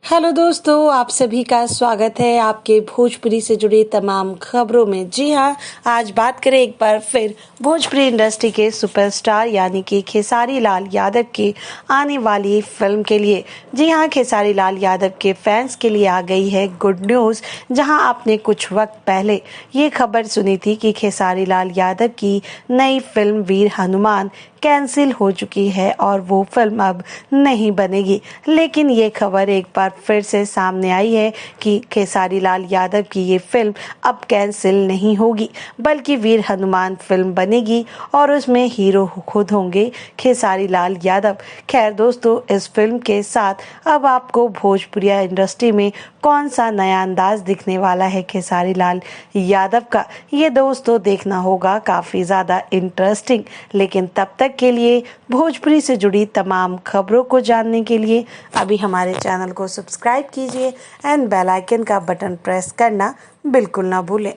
Hello दोस्तों, आप सभी का स्वागत है आपके भोजपुरी से जुड़ी तमाम खबरों में। जी हाँ, आज बात करें एक बार फिर भोजपुरी इंडस्ट्री के सुपरस्टार यानी कि खेसारी लाल यादव की आने वाली फिल्म के लिए। जी हाँ, खेसारी लाल यादव के फैंस के लिए आ गई है गुड न्यूज़। जहां आपने कुछ वक्त पहले ये खबर सुनी थी कि खेसारी लाल यादव की नई फिल्म वीर हनुमान कैंसिल हो चुकी है और वो फिल्म अब नहीं बनेगी। लेकिन ये खबर एक बार फिर से सामने आई है कि खेसारी लाल यादव की ये फिल्म अब कैंसिल नहीं होगी, बल्कि वीर हनुमान फिल्म बनेगी और उसमें हीरो खुद होंगे खेसारी लाल यादव। खैर दोस्तों, इस फिल्म के साथ अब आपको भोजपुरिया इंडस्ट्री में कौन सा नया अंदाज दिखने वाला है खेसारी लाल यादव का, ये दोस्तों देखना होगा काफ़ी ज़्यादा इंटरेस्टिंग। लेकिन तब तक के लिए भोजपुरी से जुड़ी तमाम खबरों को जानने के लिए अभी हमारे चैनल को सब्सक्राइब कीजिए एंड बेल आइकन का बटन प्रेस करना बिल्कुल ना भूलें।